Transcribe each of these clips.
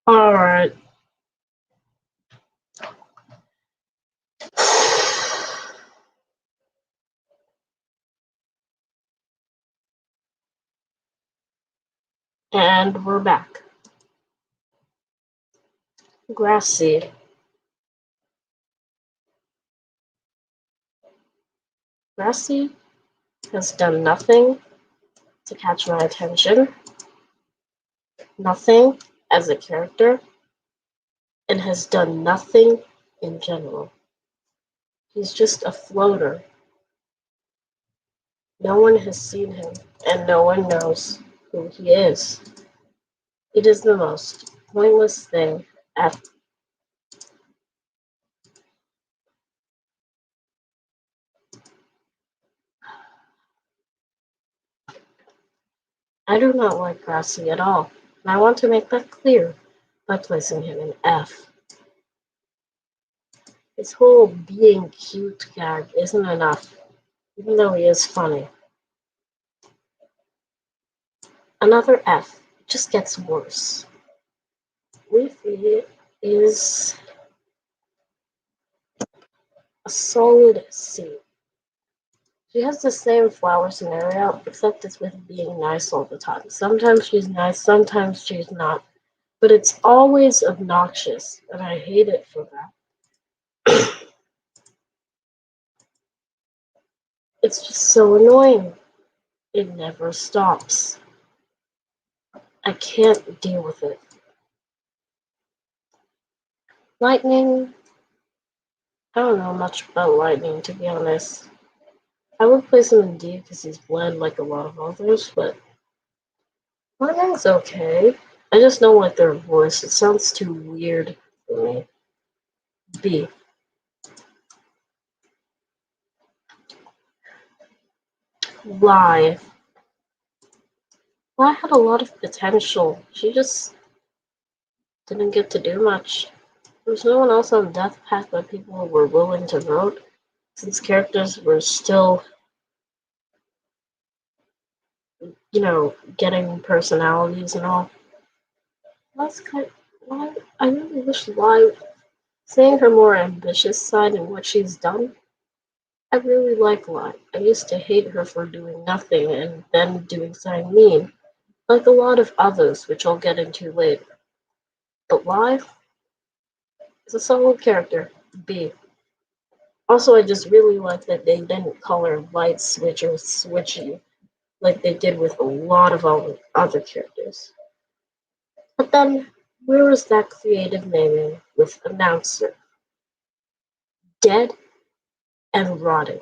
Alright. And we're back. Grassy. Grassy has done nothing to catch my attention. Nothing as a character. And has done nothing in general. He's just a floater. No one has seen him, and no one knows who he is. It is the most pointless thing ever. I do not like Grassy at all, and I want to make that clear by placing him in F. His whole being cute gag isn't enough, even though he is funny. Another F. It just gets worse. Leafy is a solid C. She has the same flower scenario, except it's with being nice all the time. Sometimes she's nice, sometimes she's not. But it's always obnoxious, and I hate it for that. It's just so annoying. It never stops. I can't deal with it. Lightning. I don't know much about Lightning, to be honest. I would place him in D because he's bled like a lot of others, but Lightning's okay. I just don't like their voice. It sounds too weird for me. B. Lie. Lie had a lot of potential. She just didn't get to do much. There was no one else on Death Pack that people were willing to vote, since characters were still, getting personalities and all. That's kind of, I really wish Lie, seeing her more ambitious side and what she's done, I really like Lie. I used to hate her for doing nothing and then doing something mean, like a lot of others, which I'll get into later. But Lie is a solid character. B. Also, I just really like that they didn't call her Light Switch or Switchy like they did with a lot of other characters. But then, where was that creative naming with Announcer? Dead and rotting.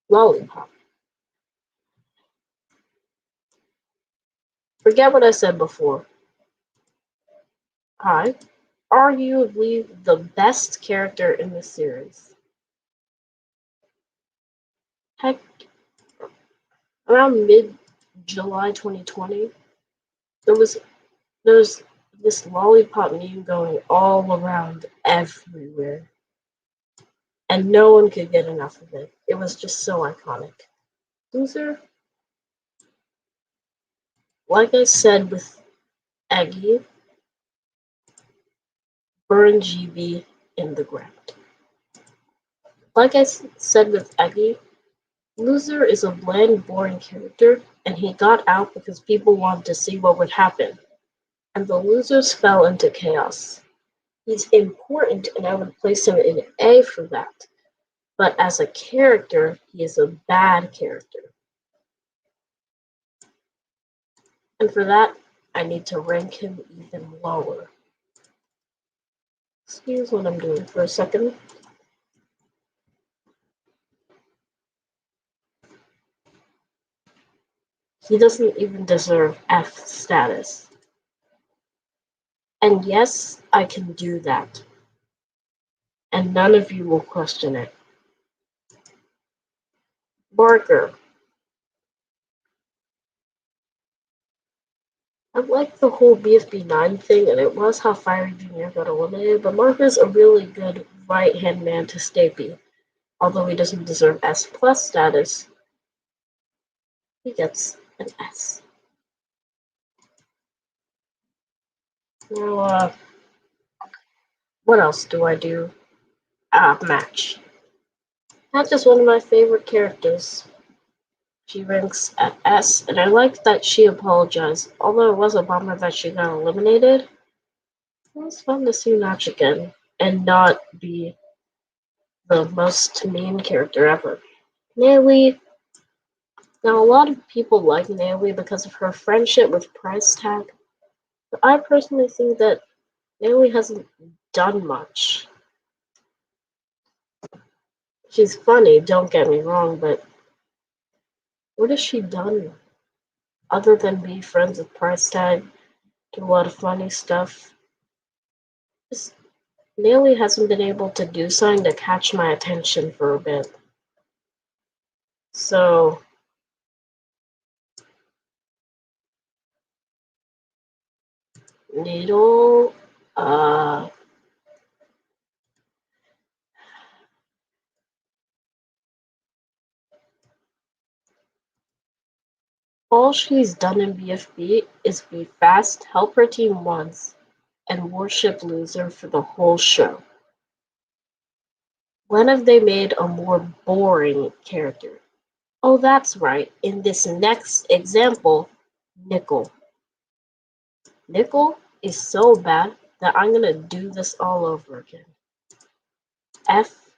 Lollipop. Forget what I said before. I, arguably the best character in the series. Heck, around mid-July 2020, there's this lollipop meme going all around everywhere. And no one could get enough of it. It was just so iconic. Loser, like I said with Eggy, burn GB in the ground. Like I said with Eggy, Loser is a bland, boring character, and he got out because people wanted to see what would happen. And the losers fell into chaos. He's important, and I would place him in A for that. But as a character, he is a bad character. And for that, I need to rank him even lower. Excuse what I'm doing for a second. He doesn't even deserve F status. And yes, I can do that. And none of you will question it. Barker. I like the whole BFD9 thing, and it was how Fiery Jr. got eliminated, but Barker's a really good right-hand man to Stapy. Although he doesn't deserve S+ status, he gets an S. Now, what else do I do? Match. Match is one of my favorite characters. She ranks at S, and I like that she apologized. Although it was a bummer that she got eliminated, it was fun to see Match again and not be the most mean character ever. Naomi. Now, a lot of people like Naomi because of her friendship with Price Tag, but I personally think that Naomi hasn't done much. She's funny, don't get me wrong, but what has she done other than be friends with Price Tag, do a lot of funny stuff? Just Naomi hasn't been able to do something to catch my attention for a bit. So, Needle, uh, all she's done in BFB is be fast, help her team once, and worship loser for the whole show. When have they made a more boring character? Oh, that's right. In this next example, Nickel. Nickel is so bad that I'm gonna do this all over again. F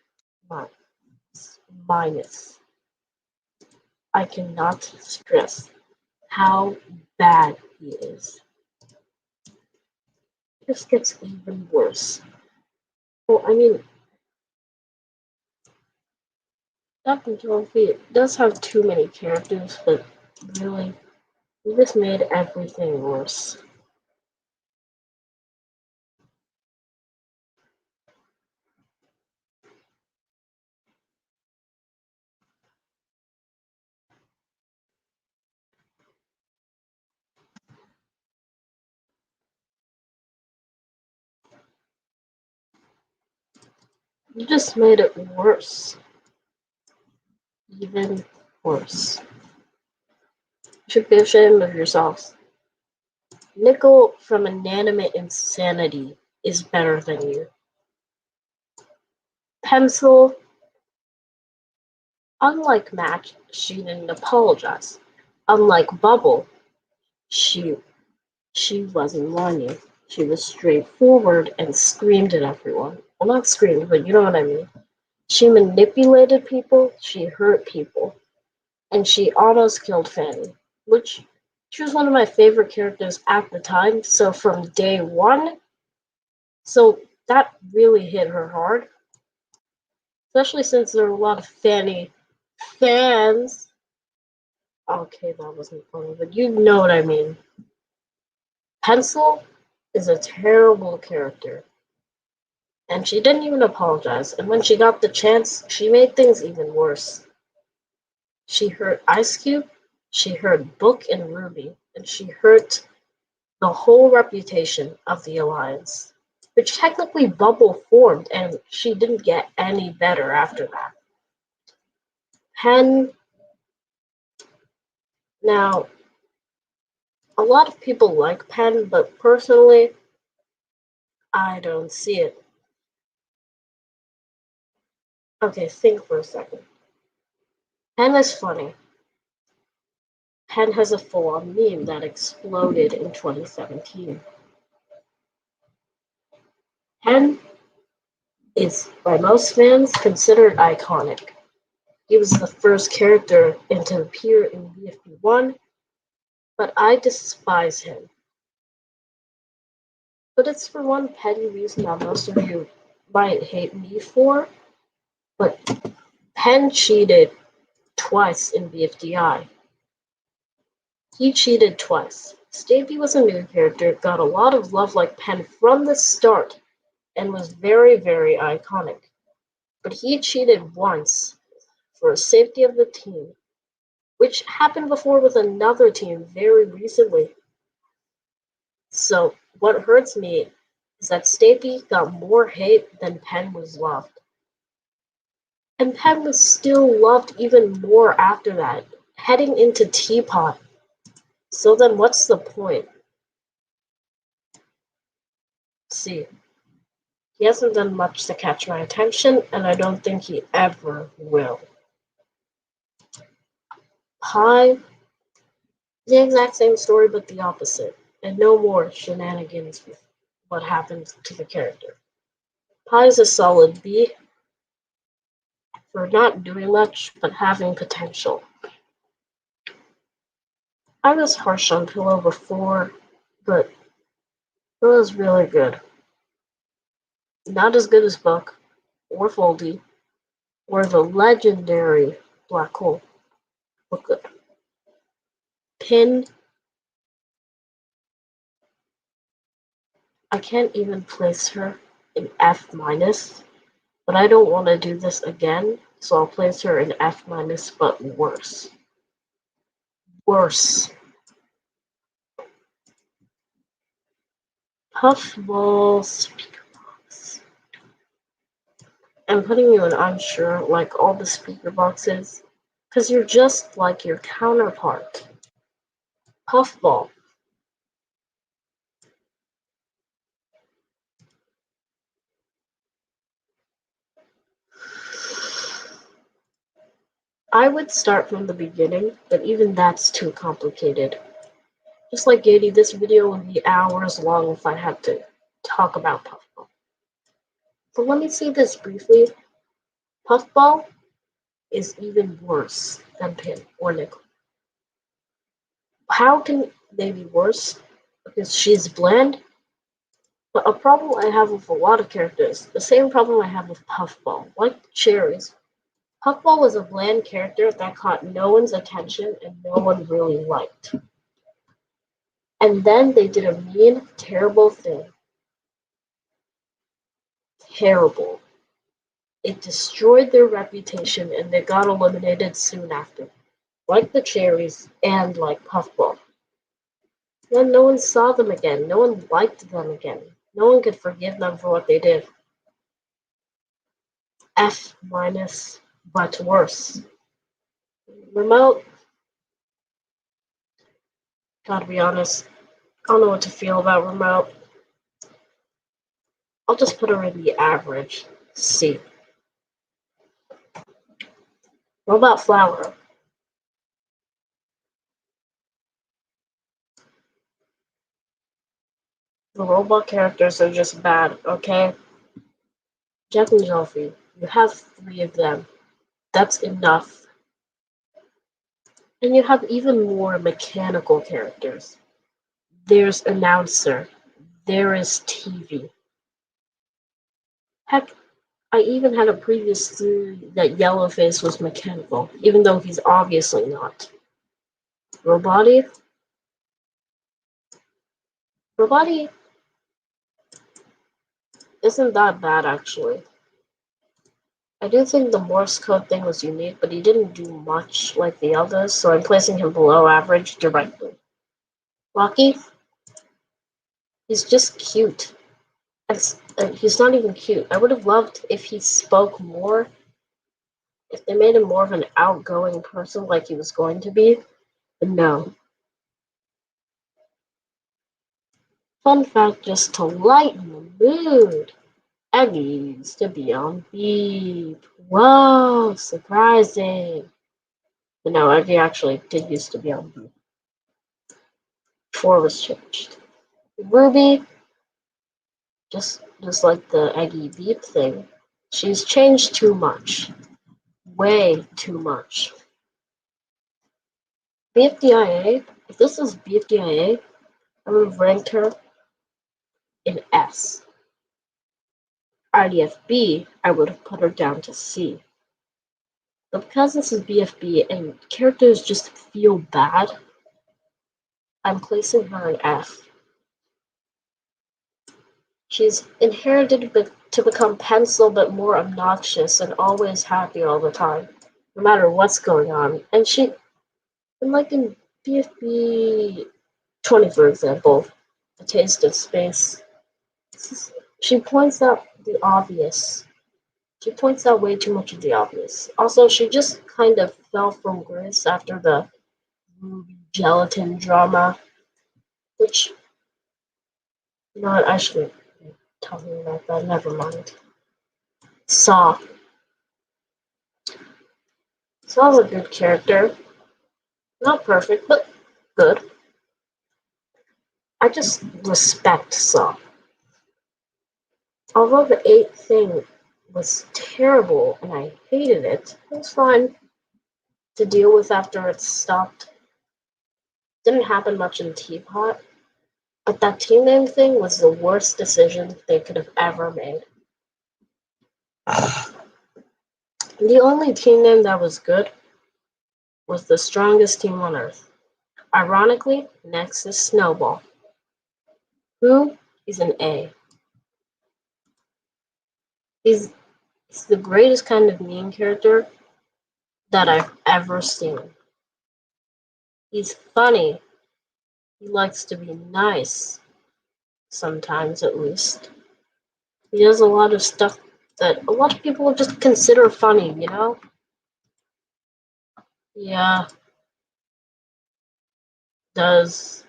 minus. I cannot stress how bad he is. This gets even worse. Well, I mean, Dr. Trophy does have too many characters, but really, this made everything worse. You just made it worse. Even worse. You should be ashamed of yourselves. Nickel from Inanimate Insanity is better than you. Pencil, unlike Match, she didn't apologize. Unlike Bubble, she she wasn't whining. She was straightforward and screamed at everyone. Well, not screamed, but you know what I mean. She manipulated people, she hurt people, and she almost killed Fanny, which she was one of my favorite characters at the time. So from day one, so that really hit her hard, especially since there are a lot of Fanny fans. Okay, that wasn't funny, but you know what I mean. Pencil is a terrible character, and she didn't even apologize. And when she got the chance, she made things even worse. She hurt Ice Cube, she hurt Book and Ruby, and she hurt the whole reputation of the Alliance, which technically Bubble formed, and she didn't get any better after that. Penn, now, a lot of people like Penn, but personally, I don't see it. Okay, think for a second. Penn is funny. Penn has a full-on meme that exploded in 2017. Penn is, by most fans, considered iconic. He was the first character to appear in BFB1, but I despise him. But it's for one petty reason that most of you might hate me for, but Penn cheated twice in BFDI. He cheated twice. Stampy was a new character, got a lot of love like Penn from the start, and was very, very iconic. But he cheated once for safety of the team, which happened before with another team very recently. So what hurts me is that Stampy got more hate than Penn was loved. And Penn was still loved even more after that, heading into Teapot. So then what's the point? C. He hasn't done much to catch my attention, and I don't think he ever will. Pi, the exact same story but the opposite, and no more shenanigans with what happened to the character. Pi is a solid B for not doing much but having potential. I was harsh on Pillow before, but it was really good. Not as good as Buck, or Foldy, or the legendary Black Hole, but good. Penn, I can't even place her in F minus, but I don't want to do this again, so I'll place her in F minus, but worse. Worse. Puffball speaker box. I'm putting you in unsure like all the speaker boxes, because you're just like your counterpart. Puffball. I would start from the beginning, but even that's too complicated. Just like Gady, this video would be hours long if I had to talk about Puffball. So let me say this briefly. Puffball is even worse than Penn or Nickel. How can they be worse? Because she's bland. But a problem I have with a lot of characters, the same problem I have with Puffball, like Cherries. Puffball was a bland character that caught no one's attention and no one really liked. And then they did a mean, terrible thing. Terrible. It destroyed their reputation and they got eliminated soon after. Like the Cherries and like Puffball. Then no one saw them again. No one liked them again. No one could forgive them for what they did. F minus, but worse. Remote, gotta be honest, I don't know what to feel about Remote. I'll just put her in the average C. What about Flower? The robot characters are just bad, okay? Jack and Jelfie, you have 3 of them. That's enough. And you have even more mechanical characters. There's Announcer. There is TV. Heck, I even had a previous theory that Yellowface was mechanical, even though he's obviously not. Roboty? Roboty isn't that bad, actually. I do think the Morse code thing was unique, but he didn't do much like the others, so I'm placing him below average directly. Rocky? He's just cute. He's not even cute. I would have loved if he spoke more, if they made him more of an outgoing person like he was going to be, but no. Fun fact just to lighten the mood. Eggy used to be on Beep. Whoa, surprising. But no, Eggy actually did used to be on Beep. Before it was changed. Ruby, just like the Eggy Beep thing, she's changed too much. Way too much. BFDIA, if this is BFDIA, I would have ranked her in S. IDFB, I would have put her down to C. But because this is BFB and characters just feel bad, I'm placing her in F. She's inherited to become pencil but more obnoxious and always happy all the time, no matter what's going on. And like in BFB 20, for example, A Taste of Space, she points out the obvious. She points out way too much of the obvious. Also, she just kind of fell from grace after the Ruby gelatin drama, which, you know what, I should. talking about that. Never mind. Saw. Saw's a good character. Not perfect, but good. I just respect Saw. Although the 8 thing was terrible and I hated it, it was fine to deal with after it stopped. Didn't happen much in Teapot, but that team name thing was the worst decision they could have ever made. The only team name that was good was the strongest team on Earth. Ironically, next is Snowball, who is an A. He's the greatest kind of mean character that I've ever seen. He's funny. He likes to be nice, sometimes at least. He does a lot of stuff that a lot of people just consider funny, you know? Yeah, does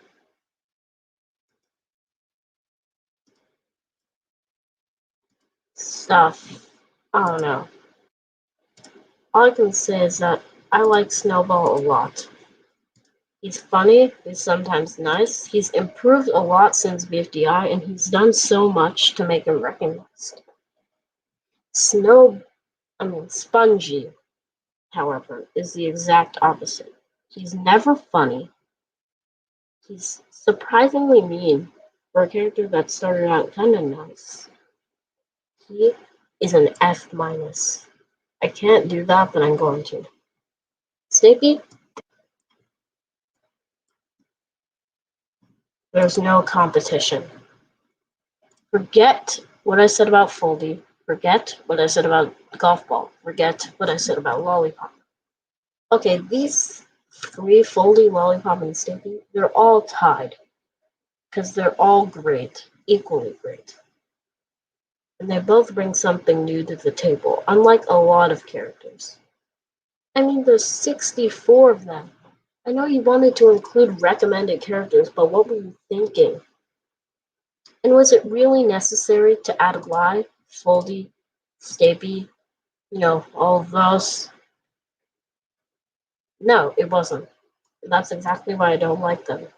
stuff. I don't know. All I can say is that I like Snowball a lot. He's funny, he's sometimes nice, he's improved a lot since BFDI, and he's done so much to make him recognized. Spongy, however, is the exact opposite. He's never funny. He's surprisingly mean for a character that started out kinda nice. He is an F minus. I can't do that, but I'm going to. Snaky, there's no competition. Forget what I said about Foldy. Forget what I said about Golf Ball. Forget what I said about Lollipop. Okay, these three, Foldy, Lollipop, and Snaky, they're all tied. Because they're all great, equally great. And they both bring something new to the table, unlike a lot of characters. I mean, there's 64 of them. I know you wanted to include recommended characters, but what were you thinking? And was it really necessary to add Gly, Foldy, Stapy, all of those? No, it wasn't. That's exactly why I don't like them.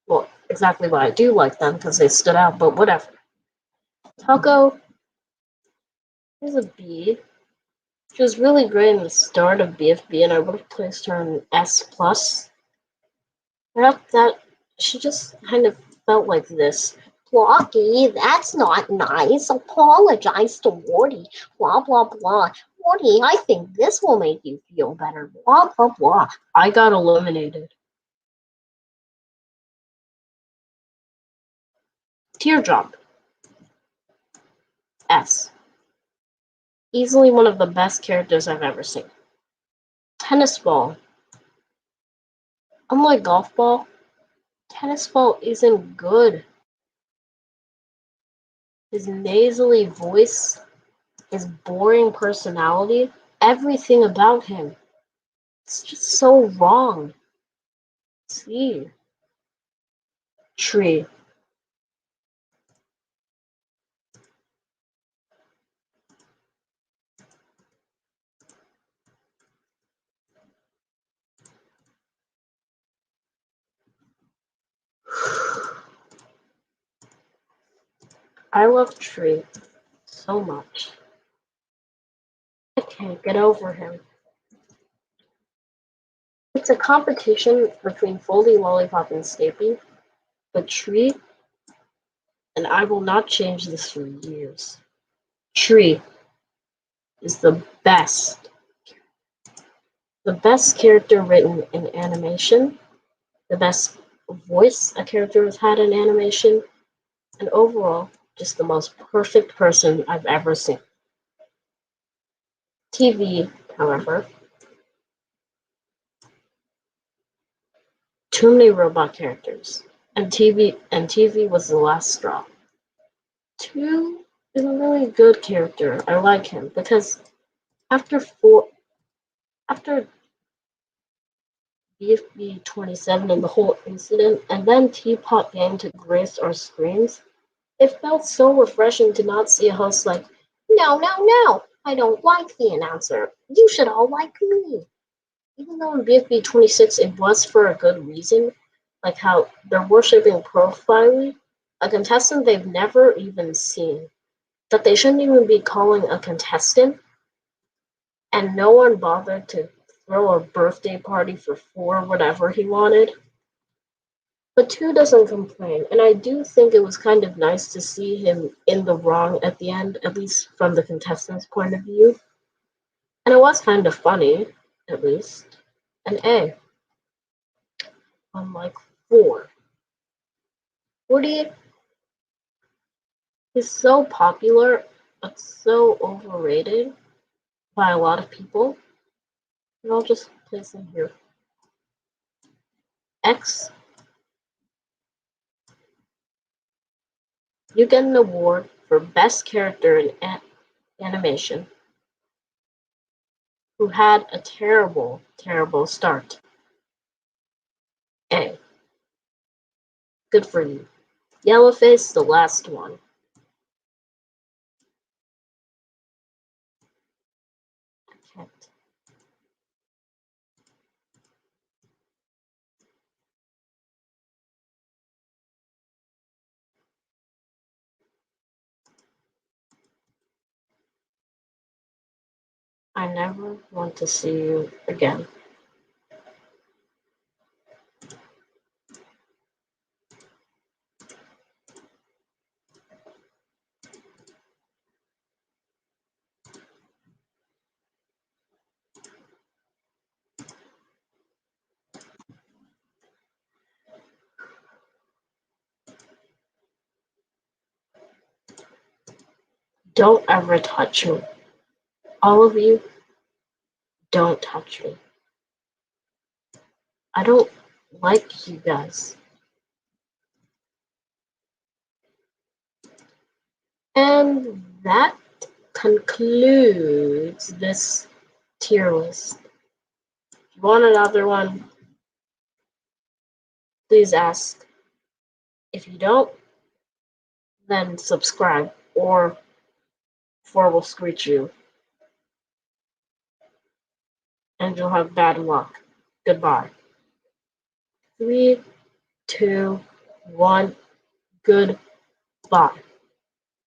Well, exactly why I do like them, because they stood out, but whatever. Toko is a B. She was really great in the start of BFB, and I would have placed her in S+. Perhaps that she just kind of felt like this. Blocky, that's not nice. Apologize to Wardy. Blah, blah, blah. Wardy, I think this will make you feel better. Blah, blah, blah. I got eliminated. Teardrop. S. Easily one of the best characters I've ever seen. Tennis Ball. Unlike Golf Ball, Tennis Ball isn't good. His nasally voice, his boring personality, everything about him. It's just so wrong. See. Tree. I love Tree so much. I can't get over him. It's a competition between Foldy, Lollipop, and Stapy, but Tree, and I will not change this for years. Tree is the best. The best character written in animation, the best voice a character has had in animation, and overall, just the most perfect person I've ever seen. TV, however, too many robot characters, and TV was the last straw. 2 is a really good character. I like him because after after BFB 27 and the whole incident, and then Teapot getting to grace our screens, It felt so refreshing to not see a host like, no, no, no, I don't like the announcer. You should all like me. Even though in BFB 26 it was for a good reason, like how they're worshipping profiling, a contestant they've never even seen, that they shouldn't even be calling a contestant, and no one bothered to throw a birthday party for 4, whatever he wanted. But 2 doesn't complain, and I do think it was kind of nice to see him in the wrong at the end, at least from the contestant's point of view. And it was kind of funny, at least. An A, unlike 4. Woody is so popular, but so overrated by a lot of people. And I'll just place him here. X, you get an award for Best Character in Animation, who had a terrible, terrible start. A. Good for you. Yellowface, the last one. I can't. I never want to see you again. Don't ever touch me. All of you, don't touch me. I don't like you guys. And that concludes this tier list. If you want another one, please ask. If you don't, then subscribe, or 4 will screech you, and you'll have bad luck. Goodbye. 3, 2, 1, goodbye.